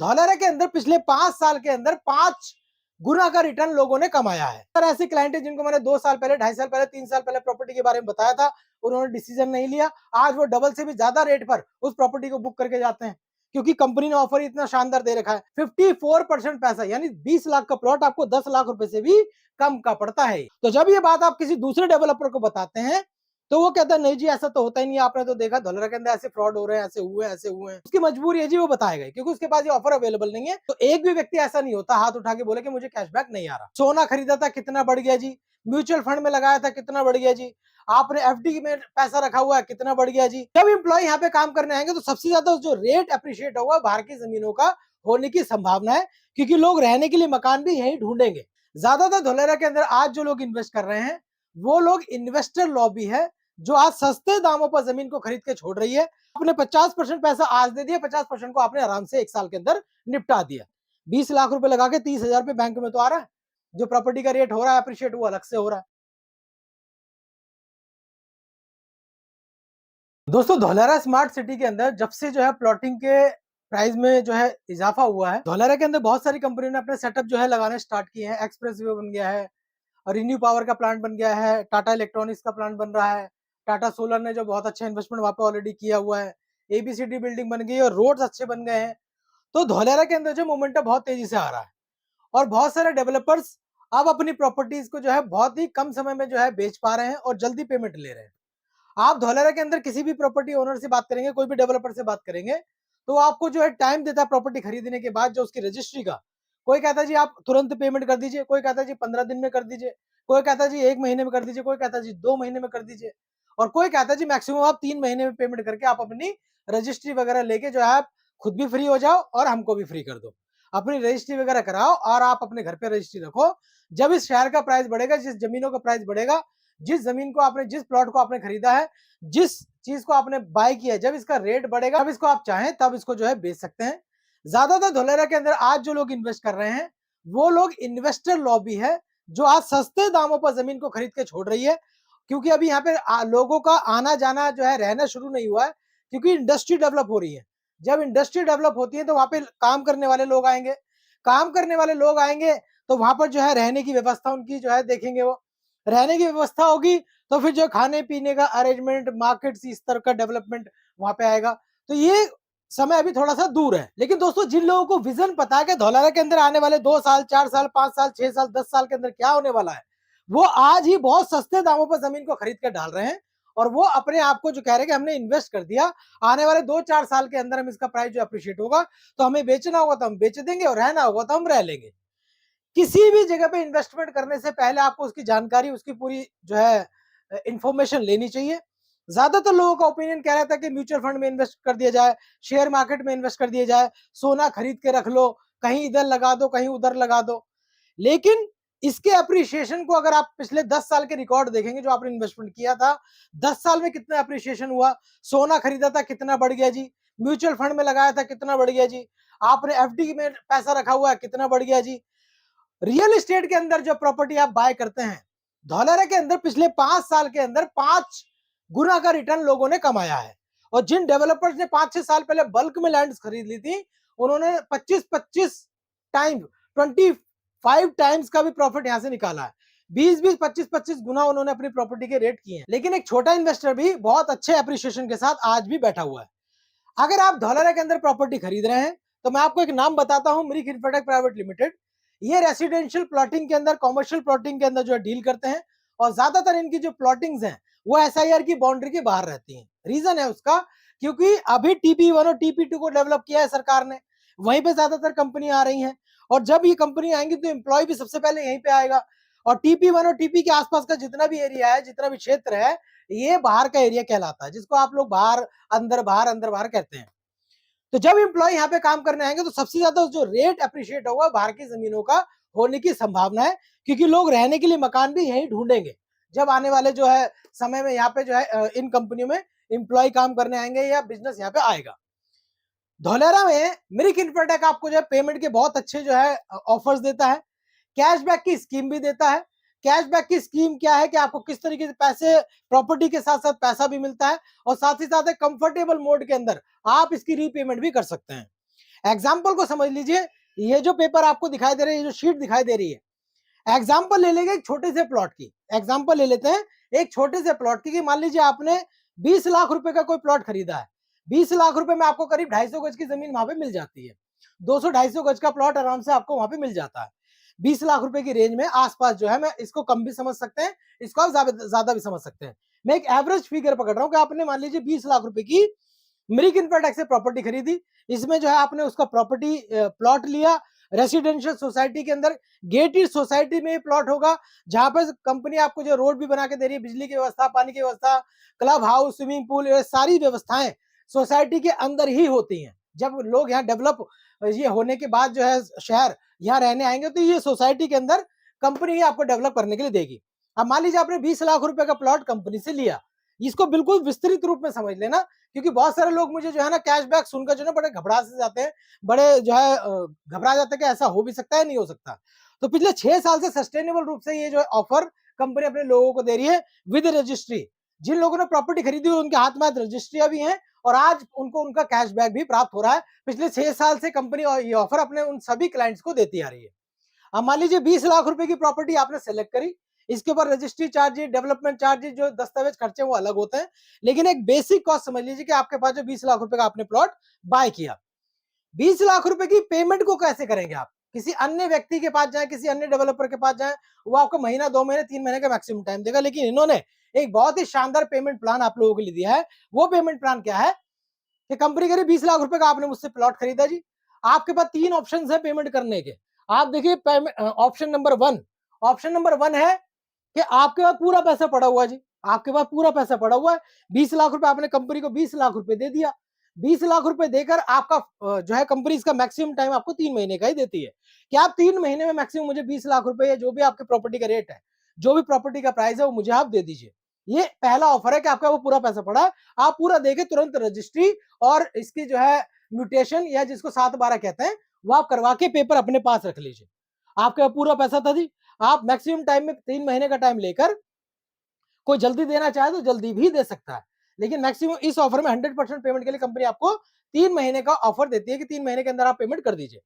धौलहरा के अंदर पिछले 5 साल के अंदर 5 गुना का रिटर्न लोगों ने कमाया है। और ऐसे क्लाइंट है जिनको मैंने 2 साल पहले, 2.5 साल पहले, 3 साल पहले प्रॉपर्टी के बारे में बताया था, उन्होंने डिसीजन नहीं लिया। आज वो डबल से भी ज्यादा रेट पर उस प्रॉपर्टी को बुक करके जाते हैं क्योंकि कंपनी ने ऑफर इतना शानदार दे रखा है। 54% पैसा यानी 20 लाख का प्लॉट आपको 10 लाख रुपए से भी कम का पड़ता है। तो जब ये बात आप किसी दूसरे डेवलपर को बताते हैं तो वो कहता है नहीं जी ऐसा तो होता ही नहीं, आपने तो देखा धौलहरा के अंदर ऐसे फ्रॉड हो रहे हैं, ऐसे हुए ऐसे हुए हैं। उसकी मजबूरी है जी, वो बताएगा क्योंकि उसके पास ये ऑफर अवेलेबल नहीं है। तो एक भी व्यक्ति ऐसा नहीं होता हाथ उठा के बोले कि मुझे कैशबैक नहीं आ रहा। सोना खरीदा था कितना बढ़ गया जी, म्यूचुअल फंड में लगाया था कितना बढ़ गया जी, आपने एफडी में पैसा रखा हुआ है कितना बढ़ गया जी। जब एम्प्लॉय यहाँ पे काम करने आएंगे तो सबसे ज्यादा जो रेट अप्रिशिएट होगा बाहर की जमीनों का होने की संभावना है क्योंकि लोग रहने के लिए मकान भी यही ढूंढेंगे। ज्यादातर धौलहरा के अंदर आज जो लोग इन्वेस्ट कर रहे हैं वो लोग इन्वेस्टर लॉबी है जो आज सस्ते दामों पर जमीन को खरीद के छोड़ रही है। आपने 50% पैसा आज दे दिया, 50% को आपने आराम से 1 साल के अंदर निपटा दिया। 20 लाख रुपए लगा के 30,000 रुपए बैंक में तो आ रहा है। जो प्रॉपर्टी का रेट हो रहा है अप्रिशिएट वो अलग से हो रहा है। दोस्तों धौलहरा स्मार्ट सिटी के अंदर जब से जो है प्लॉटिंग के प्राइस में जो है इजाफा हुआ है, धौलहरा के अंदर बहुत सारी कंपनियों ने अपने सेटअप जो है लगाने स्टार्ट किए हैं। एक्सप्रेस वे बन गया है, रिन्यू पावर का प्लांट बन गया है, टाटा इलेक्ट्रॉनिक्स का प्लांट बन रहा है, टाटा सोलर ने जो बहुत अच्छा इन्वेस्टमेंट वहां पे ऑलरेडी किया हुआ है, एबीसीडी बिल्डिंग बन गई है और रोड्स अच्छे बन गए हैं। तो धौलहरा के अंदर जो मोमेंटम बहुत तेजी से आ रहा है और बहुत सारे डेवलपर्स अब अपनी प्रॉपर्टीज को जो है बहुत ही कम समय में जो है बेच पा रहे हैं और जल्दी पेमेंट ले रहे हैं। आप धौलहरा के अंदर किसी भी प्रॉपर्टी ओनर से बात करेंगे, कोई भी डेवलपर से बात करेंगे तो आपको जो है टाइम देता है प्रॉपर्टी खरीदने के बाद जो उसकी रजिस्ट्री का। कोई कहता है जी आप तुरंत पेमेंट कर दीजिए, कोई कहता है जी 15 दिन में कर दीजिए, कोई कहता है जी 1 महीने में कर दीजिए, कोई कहता है जी 2 महीने में कर दीजिए और कोई कहता है जी मैक्सिमम आप 3 महीने में पेमेंट करके आप अपनी रजिस्ट्री वगैरह लेके जो है आप खुद भी फ्री हो जाओ और हमको भी फ्री कर दो। अपनी रजिस्ट्री वगैरह कराओ और आप अपने घर पे रजिस्ट्री रखो। जब इस शहर का प्राइस बढ़ेगा, जिस जमीनों का प्राइस बढ़ेगा, जिस जमीन को आपने, जिस प्लॉट को आपने खरीदा है, जिस चीज को आपने बाय किया है, जब इसका रेट बढ़ेगा तब इसको आप चाहें तब इसको जो है बेच सकते हैं। ज्यादातर धौलहरा के अंदर आज जो लोग इन्वेस्ट कर रहे हैं वो लोग इन्वेस्टर लॉबी है जो आज सस्ते दामों पर जमीन को खरीद के छोड़ रही है क्योंकि अभी यहाँ पे लोगों का आना जाना जो है रहना शुरू नहीं हुआ है क्योंकि इंडस्ट्री डेवलप हो रही है। जब इंडस्ट्री डेवलप होती है तो वहां पे काम करने वाले लोग आएंगे, काम करने वाले लोग आएंगे तो वहां पर जो है रहने की व्यवस्था उनकी जो है देखेंगे, वो रहने की व्यवस्था होगी तो फिर जो खाने पीने का अरेंजमेंट, मार्केट इस तरह का डेवलपमेंट वहां पे आएगा। तो ये समय अभी थोड़ा सा दूर है। लेकिन दोस्तों जिन लोगों को विजन पता है कि धौलहरा के अंदर आने वाले 2 साल, 4 साल, 5 साल, 6 साल, 10 साल के अंदर क्या होने वाला है, वो आज ही बहुत सस्ते दामों पर जमीन को खरीद कर डाल रहे हैं और वो अपने आप को जो कह रहे हैं कि हमने इन्वेस्ट कर दिया, आने वाले 2-4 साल के अंदर हम इसका प्राइस जो अप्रिशिएट होगा तो हमें बेचना होगा तो हम बेच देंगे और रहना होगा तो हम रह लेंगे। किसी भी जगह पे इन्वेस्टमेंट करने से पहले आपको उसकी जानकारी, उसकी पूरी जो है इंफॉर्मेशन लेनी चाहिए। ज्यादातर लोगों का ओपिनियन कह रहा था कि म्यूचुअल फंड में इन्वेस्ट कर दिया जाए, शेयर मार्केट में इन्वेस्ट कर दिया जाए, सोना खरीद के रख लो, कहीं इधर लगा दो कहीं उधर लगा दो। लेकिन इसके अप्रिशिएशन को अगर आप पिछले 10 साल के रिकॉर्ड देखेंगे जो आपने इन्वेस्टमेंट किया था, 10 साल में कितना अप्रिशिएशन हुआ, सोना खरीदा था कितना बढ़ गया जी, म्यूचुअल फंड में लगाया था कितना बढ़ गया जी, आपने एफडी में पैसा रखा हुआ है कितना बढ़ गया जी। रियल एस्टेट के अंदर जो प्रॉपर्टी आप बाय करते हैं, धौलहरा के अंदर पिछले 5 साल के अंदर 5 गुना का रिटर्न लोगों ने कमाया है। और जिन डेवलपर्स ने 5-6 साल पहले बल्क में लैंड खरीद ली थी उन्होंने 25-25 टाइम, 25 टाइम्स का भी प्रॉफिट यहां से निकाला है। 20-20, 25-25 गुना उन्होंने अपनी प्रॉपर्टी के रेट किए हैं। लेकिन एक छोटा इन्वेस्टर भी बहुत अच्छे अप्रिशिएशन के साथ आज भी बैठा हुआ है। अगर आप धौलहरा के अंदर प्रॉपर्टी खरीद रहे हैं तो मैं आपको एक नाम बताता हूं, मिरिक इंफ्राटेक प्राइवेट लिमिटेड। ये रेसिडेंशियल प्लॉटिंग के अंदर, कॉमर्शियल प्लॉटिंग के अंदर जो है डील करते हैं और ज्यादातर इनकी जो प्लॉटिंग्स हैं वो एसआईआर की बाउंड्री के बाहर रहती हैं। रीजन है उसका क्योंकि अभी टीपी 1 और टीपी 2 को डेवलप किया है सरकार ने, वहीं पे ज्यादातर कंपनी आ रही हैं और जब ये कंपनी आएंगी तो एम्प्लॉय भी सबसे पहले यहीं पे आएगा। और टीपी 1 और टीपी के आसपास का जितना भी एरिया है, जितना भी क्षेत्र है, ये बाहर का एरिया कहलाता है, जिसको आप लोग बाहर अंदर बाहर कहते हैं। तो जब एम्प्लॉय यहाँ पे काम करने आएंगे तो सबसे ज्यादा जो रेट अप्रिशिएट होगा बाहर की जमीनों का होने की संभावना है क्योंकि लोग रहने के लिए मकान भी यहीं ढूंढेंगे। जब आने वाले जो है समय में यहाँ पे जो है इन कंपनियों में एम्प्लॉय काम करने आएंगे या बिजनेस यहाँ पे आएगा। धौलहरा में मिरिक इंफ्राटेक आपको जो है पेमेंट के बहुत अच्छे जो है ऑफर्स देता है, कैशबैक की स्कीम भी देता है। कैशबैक की स्कीम क्या है कि आपको किस तरीके से पैसे, प्रॉपर्टी के साथ साथ पैसा भी मिलता है और साथ ही साथ कंफर्टेबल मोड के अंदर आप इसकी रीपेमेंट भी कर सकते हैं। एग्जाम्पल को समझ लीजिए, ये जो पेपर आपको दिखाई दे रहा है, ये जो शीट दिखाई दे रही है, एग्जाम्पल ले लेंगे एक छोटे से प्लॉट की। एग्जाम्पल ले लेते हैं एक छोटे से प्लॉट की, कि मान लीजिए आपने 20 लाख रुपए का कोई प्लॉट खरीदा है। 20 लाख रुपए में आपको करीब 250 गज की जमीन वहां पे मिल जाती है। 200-250 गज का प्लॉट आराम से आपको वहां पे मिल जाता है। 20 लाख रुपए की रेंज में आसपास जो है, मैं इसको कम भी समझ सकते हैं, इसको आप ज्यादा भी समझ सकते हैं। मैं एक एवरेज फिगर पकड़ रहा हूँ कि आपने मान लीजिए 20 लाख रुपए की मिल्क इन्फ्राटेक से प्रॉपर्टी खरीदी। इसमें जो है आपने उसका प्रॉपर्टी प्लॉट लिया रेसिडेंशियल सोसाइटी के अंदर। गेटेड सोसाइटी में प्लॉट होगा, जहां पर कंपनी आपको जो रोड भी बना के दे रही है, बिजली की व्यवस्था, पानी की व्यवस्था, क्लब हाउस, स्विमिंग पूल, ये सारी व्यवस्थाएं सोसाइटी के अंदर ही होती हैं। जब लोग यहाँ डेवलप ये होने के बाद जो है शहर यहाँ रहने आएंगे, तो ये सोसाइटी के अंदर कंपनी ही आपको डेवलप करने के लिए देगी। अब मान लीजिए आपने 20 लाख रुपए का प्लॉट कंपनी से लिया, इसको बिल्कुल विस्तृत रूप में समझ लेना, क्योंकि बहुत सारे लोग मुझे जो है ना कैशबैक सुनकर जो है बड़े घबरा से जाते हैं, बड़े जो है घबरा जाते हैं कि ऐसा हो भी सकता है, नहीं हो सकता। तो पिछले 6 साल से सस्टेनेबल रूप से ये जो ऑफर कंपनी अपने लोगों को दे रही है विद रजिस्ट्री। जिन लोगों ने प्रॉपर्टी खरीदी हुई उनके हाथ में रजिस्ट्रियां भी हैं, और आज उनको उनका कैशबैक भी प्राप्त हो रहा है। पिछले 6 साल से कंपनी ये ऑफर अपने उन सभी क्लाइंट्स को देती आ रही है। अब मान लीजिए 20 लाख रुपए की प्रॉपर्टी आपने सेलेक्ट करी, इसके ऊपर रजिस्ट्री चार्जेस, डेवलपमेंट चार्जेस, जो दस्तावेज खर्चे वो अलग होते हैं, लेकिन एक बेसिक कॉस्ट समझ लीजिए कि आपके पास जो 20 लाख रुपए का आपने प्लॉट बाय किया, 20 लाख रुपए की पेमेंट को कैसे करेंगे आप? किसी अन्य व्यक्ति के पास जाए, किसी अन्य डेवलपर के पास जाए, वो आपको महीना, 2 महीने, 3 महीने का मैक्सिमम टाइम देगा, लेकिन इन्होंने एक बहुत ही शानदार पेमेंट प्लान आप लोगों के लिए दिया है। वो पेमेंट प्लान क्या है कि कंपनी कह रही 20 लाख रुपए का आपने मुझसे प्लॉट खरीदा जी, आपके पास 3 ऑप्शन है पेमेंट करने के। आप देखिए ऑप्शन नंबर 1, ऑप्शन नंबर 1 है कि आपके पास पूरा पैसा पड़ा हुआ है जी, आपके पास पूरा पैसा पड़ा हुआ है। 20 लाख रुपए आपने कंपनी को 20 लाख रुपए दे दिया। 20 लाख रुपए देकर आपका जो है कंपनी इसका मैक्सिमम टाइम आपको 3 महीने का ही देती है कि आप 3 महीने में मैक्सिमम मुझे 20 लाख रुपए, या जो भी आपके प्रॉपर्टी का रेट है, जो भी प्रॉपर्टी का प्राइस है, वो मुझे आप दे दीजिए। ये पहला ऑफर है कि आपका वो पूरा पैसा पड़ा है, आप पूरा देके तुरंत रजिस्ट्री और इसकी जो है म्यूटेशन, या जिसको 7/12 कहते हैं, वो आप करवा के पेपर अपने पास रख लीजिए। आपका पूरा पैसा था जी, आप मैक्सिमम टाइम में 3 महीने का टाइम लेकर, कोई जल्दी देना चाहे तो जल्दी भी दे सकता है, लेकिन मैक्सिमम इस ऑफर में 100% पेमेंट के लिए कंपनी आपको 3 महीने का ऑफर देती है कि 3 महीने के अंदर आप पेमेंट कर दीजिए।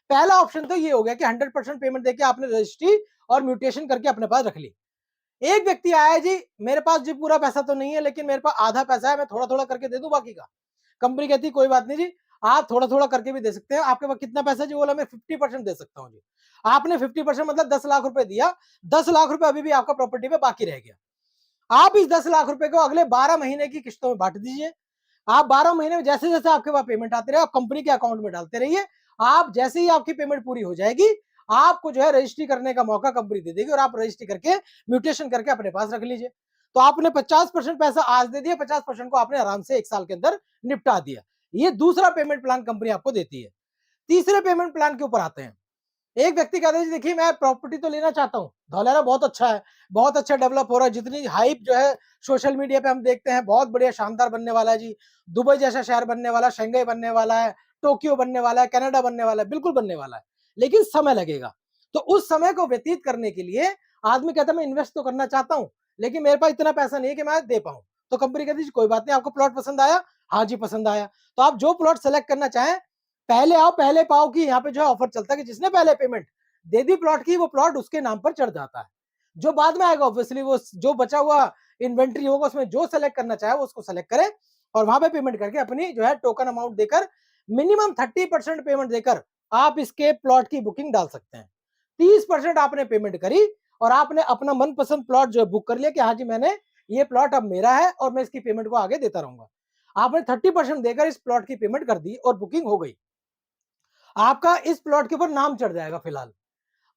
पहला ऑप्शन तो ये हो गया कि 100% पेमेंट देके आपने रजिस्ट्री और म्यूटेशन करके अपने पास रख ली। एक व्यक्ति आया जी, मेरे पास जी पूरा पैसा तो नहीं है, लेकिन मेरे पास आधा पैसा है, मैं थोड़ा थोड़ा करके दे दूं बाकी का। कंपनी कहती है कोई बात नहीं जी, आप थोड़ा थोड़ा करके भी दे सकते हैं, आपके पास कितना पैसा जी? बोला मैं 50% दे सकता हूँ जी। आपने 50% मतलब 10 लाख रुपए दिया, 10 लाख रुपए अभी भी आपका प्रॉपर्टी पे बाकी रह गया। आप इस 10 लाख रुपए को अगले 12 महीने की किस्तों में बांट दीजिए। आप 12 महीने में जैसे जैसे आपके पास पेमेंट आते रहे, आप कंपनी के अकाउंट में डालते रहिए। आप जैसे ही आपकी पेमेंट पूरी हो जाएगी, आपको जो है रजिस्ट्री करने का मौका कंपनी दे देगी, और आप रजिस्ट्री करके म्यूटेशन करके अपने पास रख लीजिए। तो आपने 50% पैसा आज दे दिया, 50% को आपने आराम से 1 साल के अंदर निपटा दिया। ये दूसरा पेमेंट प्लान कंपनी आपको देती है। तीसरे पेमेंट प्लान के ऊपर आते हैं। एक व्यक्ति कहता है, देखिए मैं प्रॉपर्टी तो लेना चाहता हूँ, धौलारा बहुत अच्छा है, बहुत अच्छा डेवलप हो रहा है, जितनी हाइप जो है सोशल मीडिया पे हम देखते हैं, बहुत बढ़िया शानदार बनने वाला है जी, दुबई जैसा शहर बनने वाला, शंघाई बनने वाला है, टोक्यो बनने वाला है, कनाडा बनने वाला है, बिल्कुल बनने वाला है, लेकिन समय लगेगा। तो उस समय को व्यतीत करने के लिए आदमी कहता है मैं इन्वेस्ट तो करना चाहता हूँ, लेकिन मेरे पास इतना पैसा नहीं है कि मैं दे पाऊँ। तो कंपनी कहती है कोई बात नहीं, आपको प्लॉट पसंद आया? हाँ जी पसंद आया। तो आप जो प्लॉट सेलेक्ट करना चाहें, पहले आओ पहले पाओ की यहाँ पे जो है ऑफर चलता है कि जिसने पहले पेमेंट दे दी प्लॉट की, वो प्लॉट उसके नाम पर चढ़ जाता है। जो बाद में आएगा ऑब्वियसली वो जो बचा हुआ इन्वेंट्री होगा, उसमें जो सेलेक्ट करना चाहे वो उसको सेलेक्ट करे, और वहां पे पेमेंट करके अपनी जो है टोकन अमाउंट देकर, मिनिमम 30% पेमेंट देकर आप इसके प्लॉट की बुकिंग डाल सकते हैं। 30% आपने पेमेंट करी और आपने अपना मनपसंद प्लॉट जो है बुक कर लिया कि हाँ जी मैंने ये प्लॉट अब मेरा है और मैं इसकी पेमेंट को आगे देता रहूंगा। आपने 30% देकर इस प्लॉट की पेमेंट कर दी और बुकिंग हो गई। आपका इस प्लॉट के ऊपर नाम चढ़ जाएगा फिलहाल।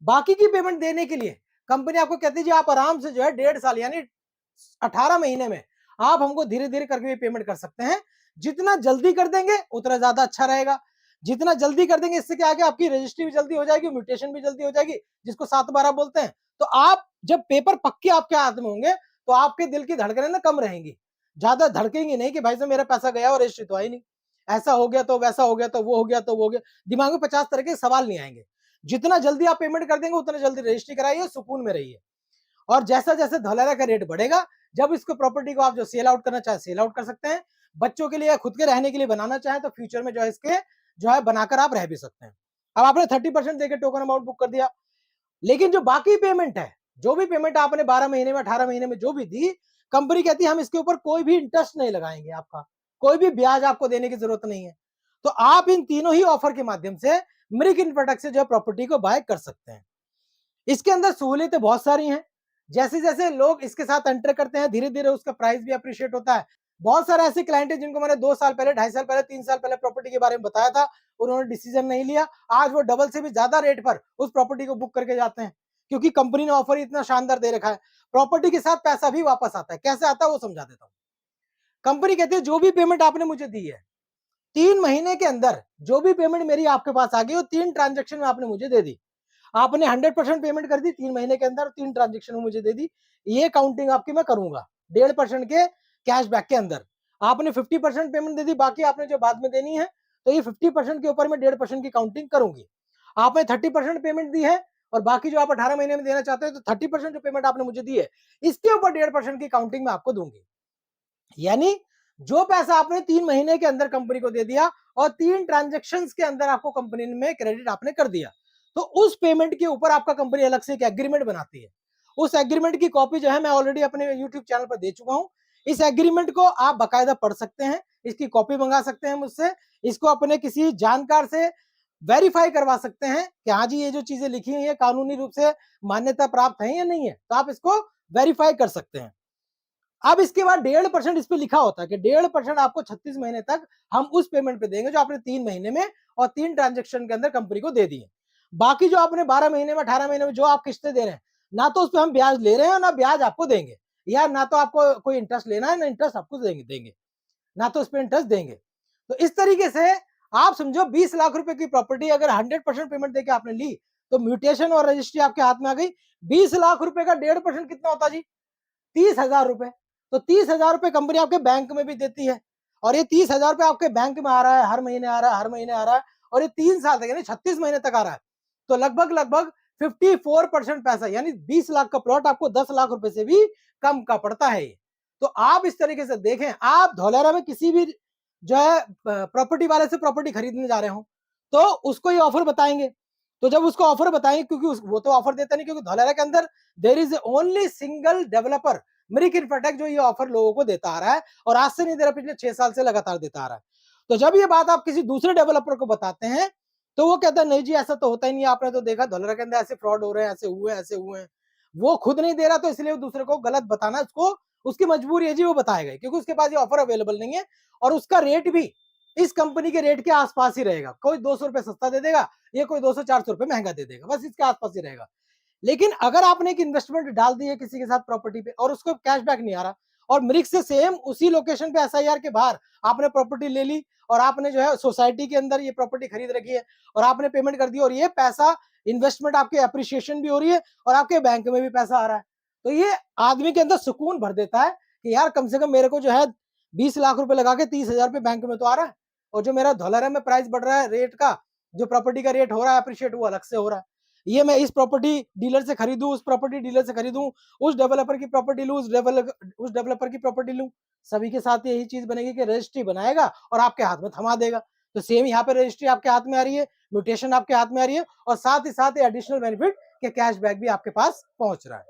बाकी की पेमेंट देने के लिए कंपनी आपको कहती है जी आप आराम से जो है 1.5 साल यानी 18 महीने में आप हमको धीरे धीरे करके भी पेमेंट कर सकते हैं। जितना जल्दी कर देंगे उतना ज्यादा अच्छा रहेगा। जितना जल्दी कर देंगे इससे क्या है कि आपकी रजिस्ट्री भी जल्दी हो जाएगी, म्यूटेशन भी जल्दी हो जाएगी, जिसको 7/12 बोलते हैं। तो आप जब पेपर पक्के आपके हाथ में होंगे तो आपके दिल की धड़कनें ना कम रहेंगी, ज्यादा धड़केंगी नहीं कि भाई साहब मेरा पैसा गया और रजिस्ट्री तो आई नहीं, ऐसा हो गया तो वैसा हो गया तो वो हो गया तो वो हो गया, दिमाग में 50 तरह के सवाल नहीं आएंगे। जितना जल्दी आप पेमेंट कर देंगे उतना जल्दी रजिस्ट्री कराइए, सुकून में रहिए। और जैसा जैसे धौलारा का रेट बढ़ेगा, जब इसको प्रॉपर्टी को आप जो सेल आउट करना चाहे सेल आउट कर सकते हैं। बच्चों के लिए या खुद के रहने के लिए बनाना चाहे तो फ्यूचर में जो है इसके जो है बनाकर आप रह भी सकते हैं। अब आपने 30% देकर टोकन अमाउंट बुक कर दिया, लेकिन जो बाकी पेमेंट है, जो भी पेमेंट आपने 12 महीने में 18 महीने में जो भी दी, कंपनी कहती है हम इसके ऊपर कोई भी इंटरेस्ट नहीं लगाएंगे, आपका कोई भी ब्याज आपको देने की जरूरत नहीं है। तो आप इन तीनों ही ऑफर के माध्यम से मिरिक इन्फ्राटेक से जो है प्रॉपर्टी को बाय कर सकते हैं। इसके अंदर सहूलियतें बहुत सारी हैं। जैसे जैसे लोग इसके साथ एंटर करते हैं, धीरे धीरे उसका प्राइस भी अप्रिशिएट होता है। बहुत सारे ऐसे क्लाइंट हैं जिनको मैंने 2 साल पहले, 2.5 साल पहले, 3 साल पहले प्रॉपर्टी के बारे में बताया था, उन्होंने डिसीजन नहीं लिया। आज वो डबल से भी ज्यादा रेट पर उस प्रॉपर्टी को बुक करके जाते हैं, क्योंकि कंपनी ने ऑफर इतना शानदार दे रखा है। प्रॉपर्टी के साथ पैसा भी वापस आता है। कैसे आता है वो समझा देता हूँ। कंपनी कहती है जो भी पेमेंट आपने मुझे दी है, 3 महीने के अंदर जो भी पेमेंट मेरी आपके पास आ गई, वो 3 ट्रांजेक्शन में आपने मुझे दे दी। आपने 100% पेमेंट कर दी 3 महीने के अंदर, 3 ट्रांजेक्शन में मुझे दे दी, ये काउंटिंग आपकी मैं करूंगा 1.5% के कैशबैक के अंदर। आपने 50% पेमेंट दे दी, बाकी आपने जो बाद में देनी है, तो ये 50% के ऊपर मैं 1.5% की काउंटिंग करूंगी। आपने 30% पेमेंट दी है और बाकी जो आप 18 महीने में देना चाहते हैं, तो 30% जो पेमेंट आपने मुझे दी है, इसके ऊपर 1.5% की काउंटिंग में आपको दूंगी। यानी जो पैसा आपने 3 महीने के अंदर कंपनी को दे दिया और 3 ट्रांजेक्शंस के अंदर आपको कंपनी में क्रेडिट आपने कर दिया, तो उस पेमेंट के ऊपर आपका कंपनी अलग से एक एग्रीमेंट बनाती है। उस एग्रीमेंट की कॉपी जो है मैं ऑलरेडी अपने यूट्यूब चैनल पर दे चुका हूं। इस एग्रीमेंट को आप बाकायदा पढ़ सकते हैं, इसकी कॉपी मंगा सकते हैं मुझसे, इसको अपने किसी जानकार से वेरीफाई करवा सकते हैं कि हाँ जी ये जो चीजें लिखी हुई है कानूनी रूप से मान्यता प्राप्त है या नहीं है, तो आप इसको वेरीफाई कर सकते हैं। अब इसके बाद 1.5% इस पे लिखा होता है कि 1.5% आपको 36 महीने तक हम उस पेमेंट पे देंगे जो आपने 3 महीने में और 3 ट्रांजेक्शन के अंदर कंपनी को दे दिए। बाकी जो आपने 12 महीने में 18 महीने में जो आप किस्तें दे रहे हैं, ना तो उस पर हम ब्याज ले रहे हैं ना ब्याज आपको देंगे, या ना तो आपको कोई इंटरेस्ट लेना है ना इंटरेस्ट आपको देंगे, ना तो उस पर इंटरेस्ट देंगे। तो इस तरीके से आप समझो 20 लाख रुपए की प्रॉपर्टी अगर 100% पेमेंट देके आपने ली, तो म्यूटेशन और रजिस्ट्री आपके हाथ में आ गई। 20 लाख रुपए का 1.5% कितना होता जी? 30,000 रुपए। तो 30,000 रुपए कंपनी आपके बैंक में भी देती है, और ये 30,000 रुपए आपके बैंक में आ रहा है, हर महीने आ रहा है, हर महीने आ रहा है, और ये 3 साल तक यानी 36 महीने तक आ रहा है। तो लगभग लगभग 54% पैसा, यानी 20 लाख का प्लॉट आपको 10 लाख रुपए से भी कम का पड़ता है। तो आप इस तरीके से देखें, आप धौलेरा में किसी भी जो है प्रॉपर्टी वाले से प्रॉपर्टी खरीदने जा रहे हो, तो उसको ये ऑफर बताएंगे। तो जब उसको ऑफर बताएंगे, क्योंकि वो तो ऑफर देता नहीं, क्योंकि धौलेरा के अंदर there is only single developer Mirik Infratech जो ये ऑफर लोगों को देता आ रहा है, और आज से नहीं दे रहा, पिछले 6 साल से लगातार देता आ रहा है। तो जब ये बात आप किसी दूसरे डेवलपर को बताते हैं, तो वो कहता है नहीं जी ऐसा तो होता ही नहीं, आपने तो देखा धौलेरा के अंदर ऐसे फ्रॉड हो रहे हैं, ऐसे हुए हैं। वो खुद नहीं दे रहा, तो इसलिए वो दूसरे को गलत बताना, उसको उसकी मजबूरी है जी, वो बताएगा, क्योंकि उसके पास ये ऑफर अवेलेबल नहीं है, और उसका रेट भी इस कंपनी के रेट के आसपास ही रहेगा। कोई 200 रुपए सस्ता दे देगा, ये कोई 200-400 रुपए महंगा दे देगा, बस इसके आसपास ही रहेगा। लेकिन अगर आपने एक इन्वेस्टमेंट डाल दी है किसी के साथ प्रॉपर्टी पे और उसको कैशबैक नहीं आ रहा, और मिरिक से सेम उसी लोकेशन पे एसआईआर के बाहर आपने प्रॉपर्टी ले ली, और आपने जो है सोसाइटी के अंदर ये प्रॉपर्टी खरीद रखी है, और आपने पेमेंट कर दी, और ये पैसा इन्वेस्टमेंट आपके अप्रिशिएशन भी हो रही है, और आपके बैंक में भी पैसा आ रहा है, तो ये आदमी के अंदर सुकून भर देता है कि यार कम से कम मेरे को जो है 20 लाख रुपए लगा के 30,000 रुपए बैंक में तो आ रहा है, और जो मेरा धौलेरा में प्राइस बढ़ रहा है, रेट का जो प्रॉपर्टी का रेट हो रहा है अप्रिशिएट, वो अलग से हो रहा है। ये मैं इस प्रॉपर्टी डीलर से खरीदूं, उस प्रॉपर्टी डीलर से खरीदूं, उस डेवलपर की प्रॉपर्टी लूं, उस डेवलपर की प्रॉपर्टी लूं, सभी के साथ यही चीज बनेगी कि रजिस्ट्री बनाएगा और आपके हाथ में थमा देगा। तो सेम यहाँ पे रजिस्ट्री आपके हाथ में आ रही है, म्यूटेशन आपके हाथ में आ रही है, और साथ ही साथ एडिशनल बेनिफिट के कैशबैक भी आपके पास पहुंच रहा है।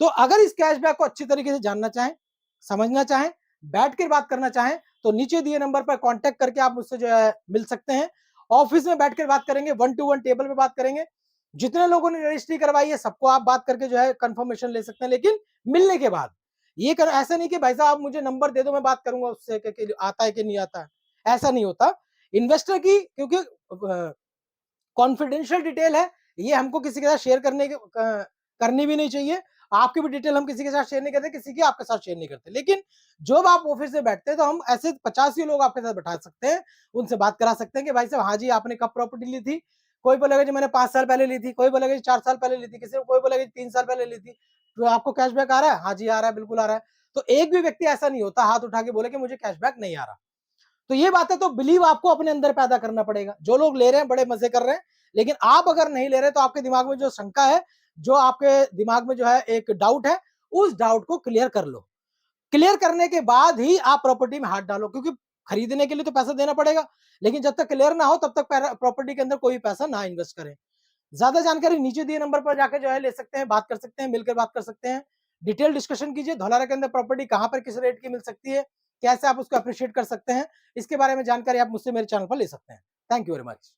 तो अगर इस कैशबैक को अच्छी तरीके से जानना चाहें, समझना चाहें, बैठ कर बात करना चाहें, तो नीचे दिए नंबर पर कांटेक्ट करके आप मुझसे जो है मिल सकते हैं। ऑफिस में बैठकर बात करेंगे, 1 to 1 टेबल पे बात करेंगे। जितने लोगों ने रजिस्ट्री करवाई है सबको आप बात करके जो है कंफर्मेशन ले सकते हैं, लेकिन मिलने के बाद। ये कर ऐसा नहीं कि भाई साहब आप मुझे नंबर दे दो मैं बात करूंगा उससे कि आता है कि नहीं आता है, ऐसा नहीं होता। इन्वेस्टर की क्योंकि कॉन्फिडेंशियल डिटेल है, ये हमको किसी के साथ शेयर करनी भी नहीं चाहिए। आपकी भी डिटेल हम किसी के साथ शेयर नहीं करते, किसी की आपके साथ शेयर नहीं करते। लेकिन जब आप ऑफिस में बैठते हैं तो हम ऐसे 50 ही लोग आपके साथ बैठा सकते हैं, उनसे बात करा सकते हैं कि भाई साहब हाँ जी आपने कब प्रॉपर्टी ली थी। कोई बोलेगा जी मैंने 5 साल पहले ली थी, कोई बोलेगा जी 4 साल पहले ली थी, किसी कोई बोलेगा 3 साल पहले ली थी। तो आपको कैशबैक आ रहा है? हाँ जी आ रहा है, बिल्कुल आ रहा है। तो एक भी व्यक्ति ऐसा नहीं होता हाथ उठा के बोले कि मुझे कैशबैक नहीं आ रहा। तो ये बात है, तो बिलीव आपको अपने अंदर पैदा करना पड़ेगा। जो लोग ले रहे हैं बड़े मजे कर रहे हैं, लेकिन आप अगर नहीं ले रहे तो आपके दिमाग में जो शंका है, जो आपके दिमाग में जो है एक डाउट है, उस डाउट को क्लियर कर लो। क्लियर करने के बाद ही आप प्रॉपर्टी में हाथ डालो, क्योंकि खरीदने के लिए तो पैसा देना पड़ेगा, लेकिन जब तक क्लियर ना हो तब तक प्रॉपर्टी के अंदर कोई पैसा ना इन्वेस्ट करें। ज्यादा जानकारी नीचे दिए नंबर पर जाकर जो है ले सकते हैं, बात कर सकते हैं, मिलकर बात कर सकते हैं, डिटेल डिस्कशन कीजिए। धौलारा के अंदर प्रॉपर्टी कहाँ पर किस रेट की मिल सकती है, कैसे आप उसको अप्रिशिएट कर सकते हैं, इसके बारे में जानकारी आप मुझसे मेरे चैनल पर ले सकते हैं। Thank you very much.